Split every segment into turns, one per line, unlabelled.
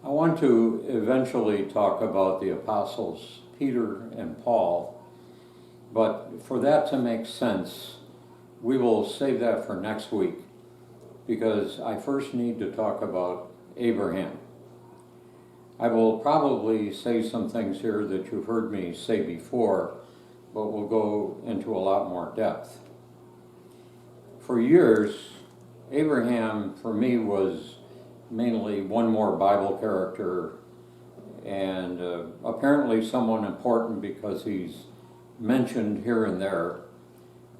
I want to eventually talk about the apostles Peter and Paul, but for that to make sense, we will save that for next week because I first need to talk about Abraham. I will probably say some things here that you've heard me say before, but we'll go into a lot more depth. For years, Abraham for me was mainly one more Bible character and apparently someone important because he's mentioned here and there,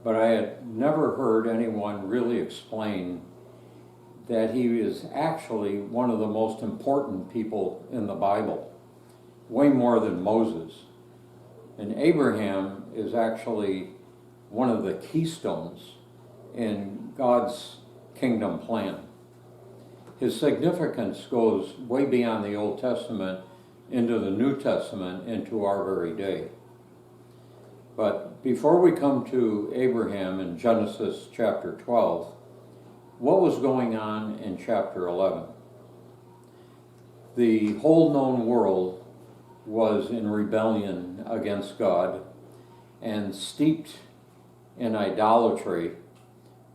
but I had never heard anyone really explain that he is actually one of the most important people in the Bible, way more than Moses. And Abraham is actually one of the keystones in God's kingdom plan. His significance goes way beyond the Old Testament into the New Testament, into our very day. But before we come to Abraham in Genesis chapter 12, what was going on in chapter 11? The whole known world was in rebellion against God and steeped in idolatry,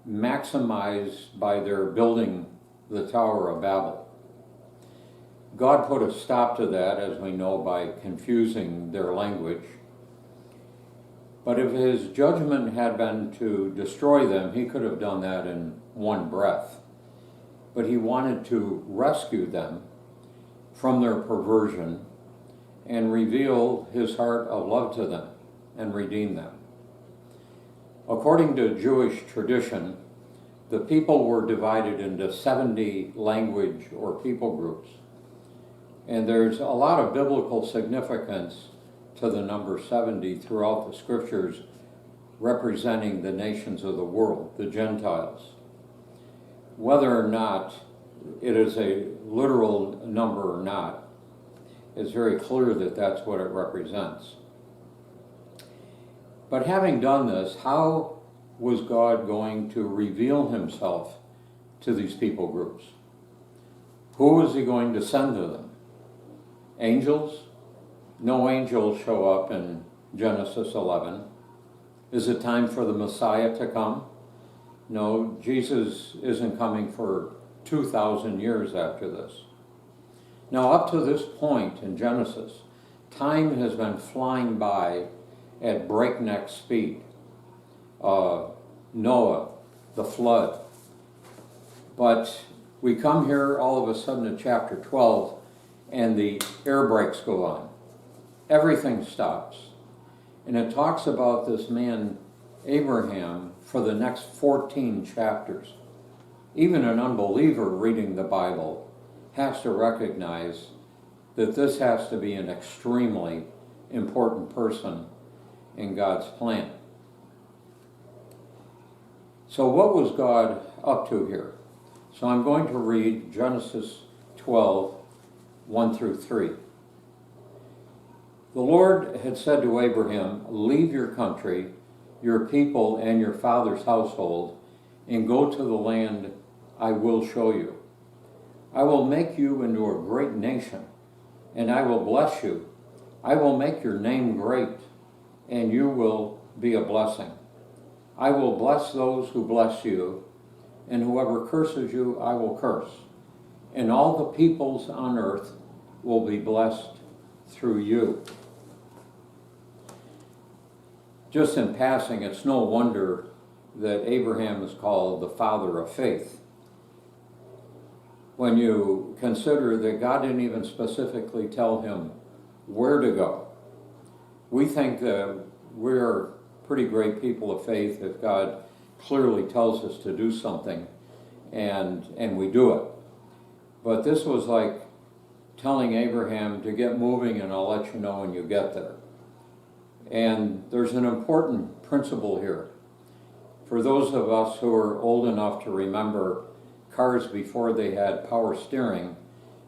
maximized by their building the Tower of Babel. God put a stop to that, as we know, by confusing their language. But if his judgment had been to destroy them, he could have done that in one breath. But he wanted to rescue them from their perversion and reveal his heart of love to them and redeem them. According to Jewish tradition, the people were divided into 70 language or people groups. And there's a lot of biblical significance to the number 70 throughout the scriptures, representing the nations of the world, the Gentiles. Whether or not it is a literal number or not, it's very clear that that's what it represents. But having done this, how was God going to reveal himself to these people groups? Who was he going to send to them? Angels? No angels show up in Genesis 11. Is it time for the Messiah to come? No, Jesus isn't coming for 2,000 years after this. Now, up to this point in Genesis, time has been flying by at breakneck speed. Noah, the flood. But we come here all of a sudden to chapter 12, and the air brakes go on. Everything stops. And it talks about this man, Abraham, for the next 14 chapters. Even an unbeliever reading the Bible has to recognize that this has to be an extremely important person in God's plan. So what was God up to here? So I'm going to read Genesis 12, 1 through 3. The Lord had said to Abraham, "Leave your country, your people, and your father's household, and go to the land I will show you. I will make you into a great nation, and I will bless you. I will make your name great, and you will be a blessing. I will bless those who bless you, and whoever curses you, I will curse. And all the peoples on earth will be blessed through you." Just in passing, it's no wonder that Abraham is called the father of faith. When you consider that God didn't even specifically tell him where to go. We think that we're pretty great people of faith if God clearly tells us to do something and we do it. But this was like telling Abraham to get moving and I'll let you know when you get there. And there's an important principle here. For those of us who are old enough to remember cars before they had power steering,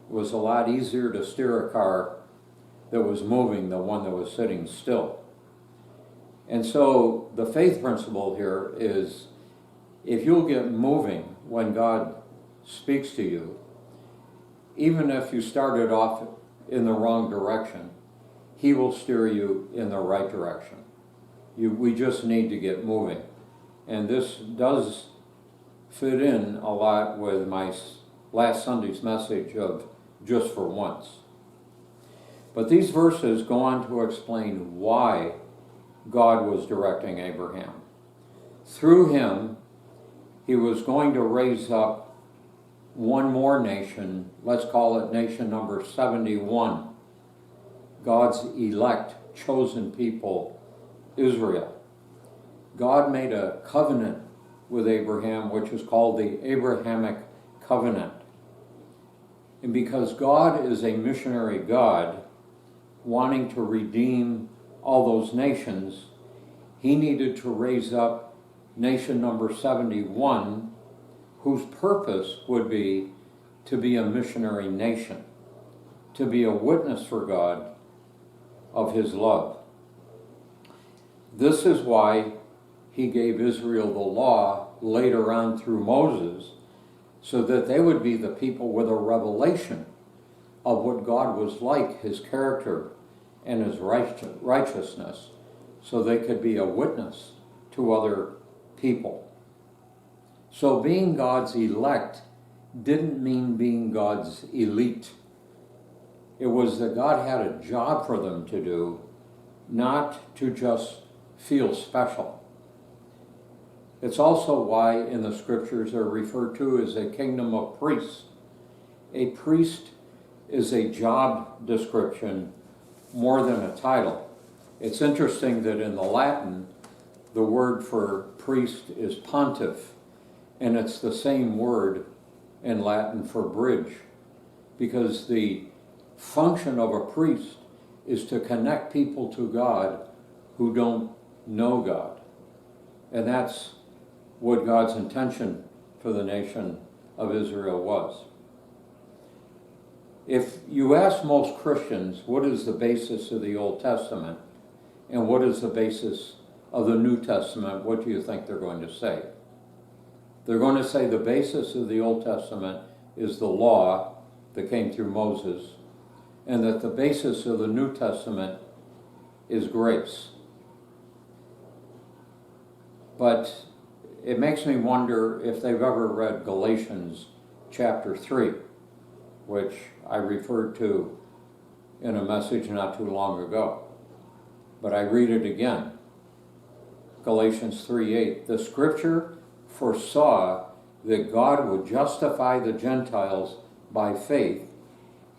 it was a lot easier to steer a car that was moving than one that was sitting still. And so the faith principle here is if you'll get moving when God speaks to you, even if you started off in the wrong direction, he will steer you in the right direction. We just need to get moving. And this does fit in a lot with my last Sunday's message of just for once. But these verses go on to explain why God was directing Abraham. Through him, he was going to raise up one more nation, let's call it nation number 71, God's elect, chosen people, Israel. God made a covenant with Abraham, which is called the Abrahamic covenant. And because God is a missionary God, wanting to redeem all those nations, he needed to raise up nation number 71, whose purpose would be to be a missionary nation, to be a witness for God of his love. This is why he gave Israel the law later on through Moses, so that they would be the people with a revelation of what God was like, his character and his righteousness, so they could be a witness to other people. So being God's elect didn't mean being God's elite. It was that God had a job for them to do, not to just feel special. It's also why in the scriptures they're referred to as a kingdom of priests. A priest is a job description more than a title. It's interesting that in the Latin, the word for priest is pontiff, and it's the same word in Latin for bridge, because the function of a priest is to connect people to God who don't know God. And that's what God's intention for the nation of Israel was. If you ask most Christians what is the basis of the Old Testament and what is the basis of the New Testament, what do you think they're going to say? They're going to say the basis of the Old Testament is the law that came through Moses, and that the basis of the New Testament is grace. But it makes me wonder if they've ever read Galatians chapter 3, which I referred to in a message not too long ago. But I read it again. Galatians 3:8, the scripture foresaw that God would justify the Gentiles by faith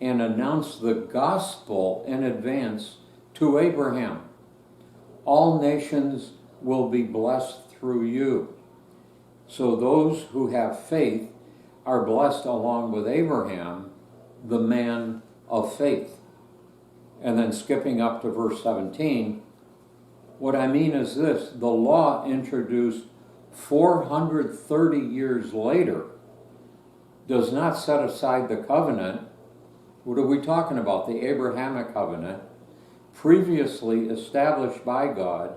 and announce the gospel in advance to Abraham. All nations will be blessed through you. So those who have faith are blessed along with Abraham, the man of faith. And then skipping up to verse 17, what I mean is this: the law introduced 430 years later does not set aside the covenant. What are we talking about? The Abrahamic covenant, previously established by God,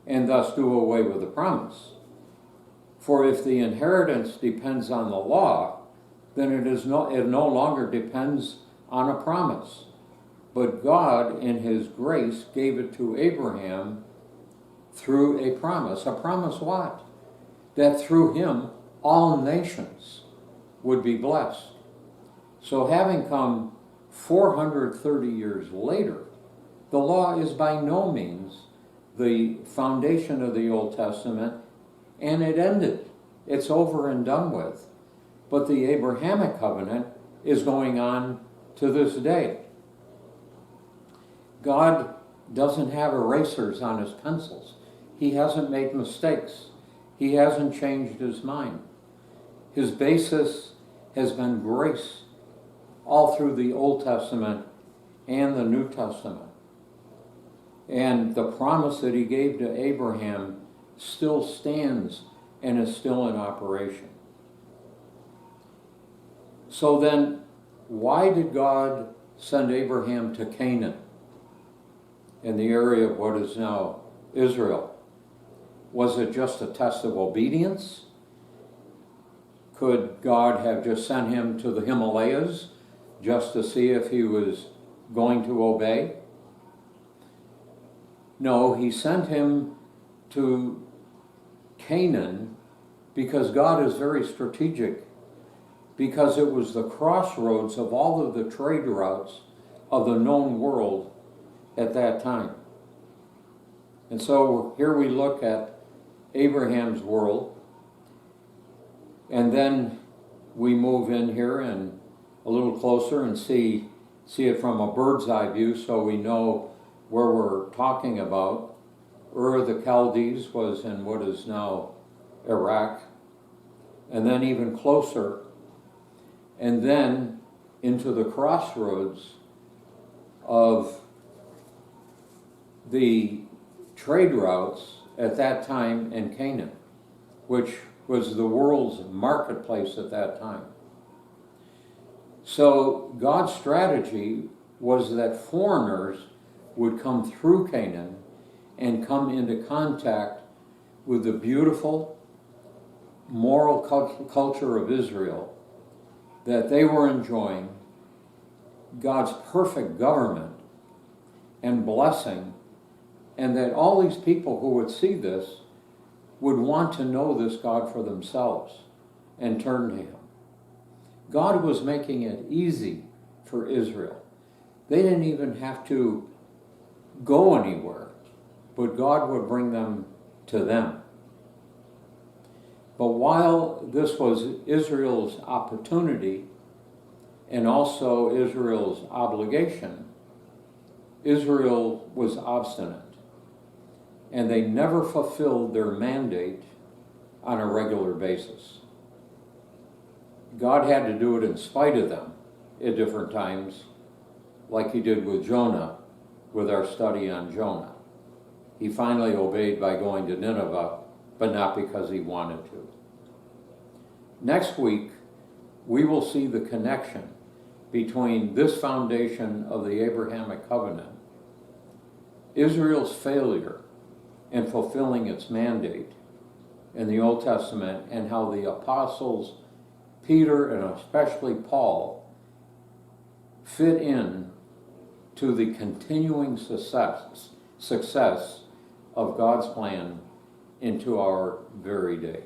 and thus do away with the promise. For if the inheritance depends on the law, then it no longer depends on a promise. But God, in his grace, gave it to Abraham through a promise. A promise what? That through him all nations would be blessed. So having come 430 years later, the law is by no means the foundation of the Old Testament, and it ended. It's over and done with. But the Abrahamic covenant is going on to this day. God doesn't have erasers on his pencils. He hasn't made mistakes. He hasn't changed his mind. His basis has been grace all through the Old Testament and the New Testament. And the promise that he gave to Abraham still stands and is still in operation. So then, why did God send Abraham to Canaan, in the area of what is now Israel? Was it just a test of obedience? Could God have just sent him to the Himalayas just to see if he was going to obey? No, he sent him to Canaan because God is very strategic, because it was the crossroads of all of the trade routes of the known world at that time. And so here we look at Abraham's world, and then we move in here and a little closer and see it from a bird's eye view, so we know where we're talking about. Ur of the Chaldees was in what is now Iraq, and then even closer, and then into the crossroads of the trade routes at that time in Canaan, which was the world's marketplace at that time. So God's strategy was that foreigners would come through Canaan and come into contact with the beautiful moral culture of Israel, that they were enjoying God's perfect government and blessing, and that all these people who would see this would want to know this God for themselves and turn to him. God was making it easy for Israel. They didn't even have to go anywhere, but God would bring them to them. But while this was Israel's opportunity and also Israel's obligation, Israel was obstinate, and they never fulfilled their mandate on a regular basis. God had to do it in spite of them at different times, like he did with Jonah, with our study on Jonah. He finally obeyed by going to Nineveh, but not because he wanted to. Next week, we will see the connection between this foundation of the Abrahamic covenant, Israel's failure in fulfilling its mandate in the Old Testament, and how the apostles Peter and especially Paul fit in to the continuing success of God's plan into our very day.